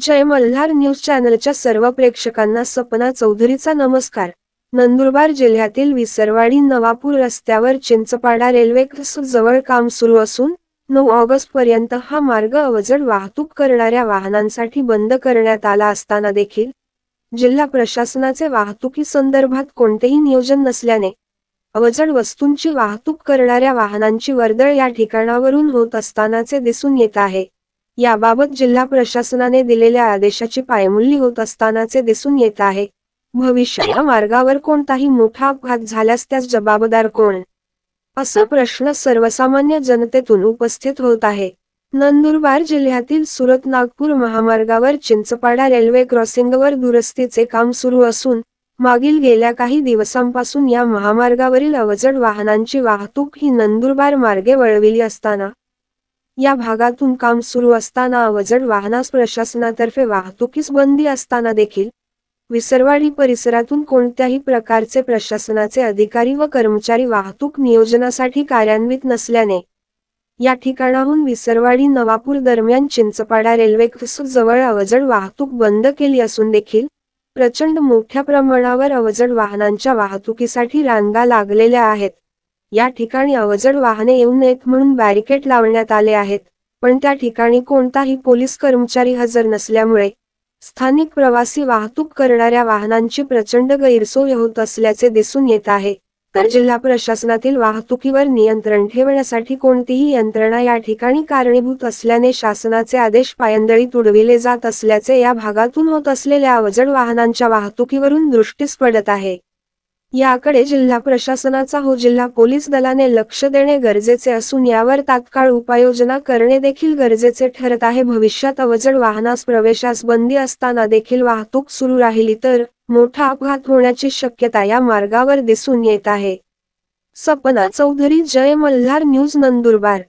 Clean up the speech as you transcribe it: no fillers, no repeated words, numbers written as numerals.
जय Malhar news चॅनलच्या सर्व प्रेक्षकांना सपना चौधरीचा नमस्कार। नंदुरबार जिल्ह्यातील विसरवाडी नवापूर रस्त्यावर चिंचपाडा रेल्वे जवळ काम सुरू असून 9 ऑगस्ट पर्यंत हा मार्ग अवजड वाहतूक करणाऱ्या वाहनांसाठी बंद करण्यात आला असताना देखील जिल्हा प्रशासनाचे वाहतुकी संदर्भात कोणतेही नियोजन नसल्याने अवजड वस्तूंची वाहतूक करणाऱ्या वाहनांची वर्दळ या ठिकाणावरून होत असतानाचे दिसून येत आहे। याबाबत जिल्हा प्रशासनाने दिलेल्या आदेशाची पायमल्ली होत असतानाचे दिसून येत आहे। भविष्यात या मार्गावर कोणताही मोठा अपघात झाल्यास त्यास जबाबदार कोण, असा प्रश्न सर्वसामान्य जनतेतून उपस्थित होत आहे। नंदुरबार जिल्ह्यातील सुरत-नागपूर महामार्गावर चिंचपाडा रेल्वे क्रॉसिंगवर दुरुस्तीचे काम सुरू असून मागील गेल्या काही दिवसांपासून या महामार्गावरील अवजड वाहनांची वाहतूक ही नंदुरबार मार्गे वळविली असताना या भागातून काम सुरू असताना अवजड वाहनास प्रशासनातर्फे वाहतुकीस बंदी असताना देखील विसरवाडी परिसरातून कोणत्याही प्रकारचे प्रशासनाचे अधिकारी व कर्मचारी वाहतूक नियोजनासाठी कार्यान्वित नसल्याने या ठिकाणाहून विसरवाडी नवापूर दरम्यान चिंचपाडा रेल्वे जवळ अवजड वाहतूक बंद केली असून देखील प्रचंड मोठ्या प्रमाणावर अवजड वाहनांच्या वाहतुकीसाठी रांगा लागलेल्या आहेत। या ठिकाणी अवजड वाहने येऊ नयेत म्हणून बॅरिकेड लावण्यात आले आहेत, पण त्या ठिकाणी कोणताही पोलीस कर्मचारी हजर नसल्यामुळे स्थानिक प्रवासी वाहतूक करणाऱ्या वाहनांची प्रचंड गैरसोय होत असल्याचे दिसून येत आहे। तर जिल्हा प्रशासनातील वाहतुकीवर नियंत्रण ठेवण्यासाठी कोणतीही यंत्रणा या ठिकाणी कारणीभूत असल्याने शासनाचे आदेश पायंदळीत उडविले जात असल्याचे या भागातून होत असलेल्या अवजड वाहनांच्या वाहतुकीवरून दृष्टीस पडत आहे। याकडे जिल्हा प्रशासनाचा जिल्हा पोलीस दलाने लक्ष देणे गरजेचे असून यावर तात्काळ उपाययोजना करणे देखील गरजेचे ठरत आहे। भविष्यात अवजड वाहनास प्रवेशास बंदी असताना देखील वाहतूक सुरू राहिली तर मोठा अपघात होण्याची शक्यता या मार्गावर दिसून येत आहे। सपना चौधरी, जय मल्हार न्यूज, नंदुरबार।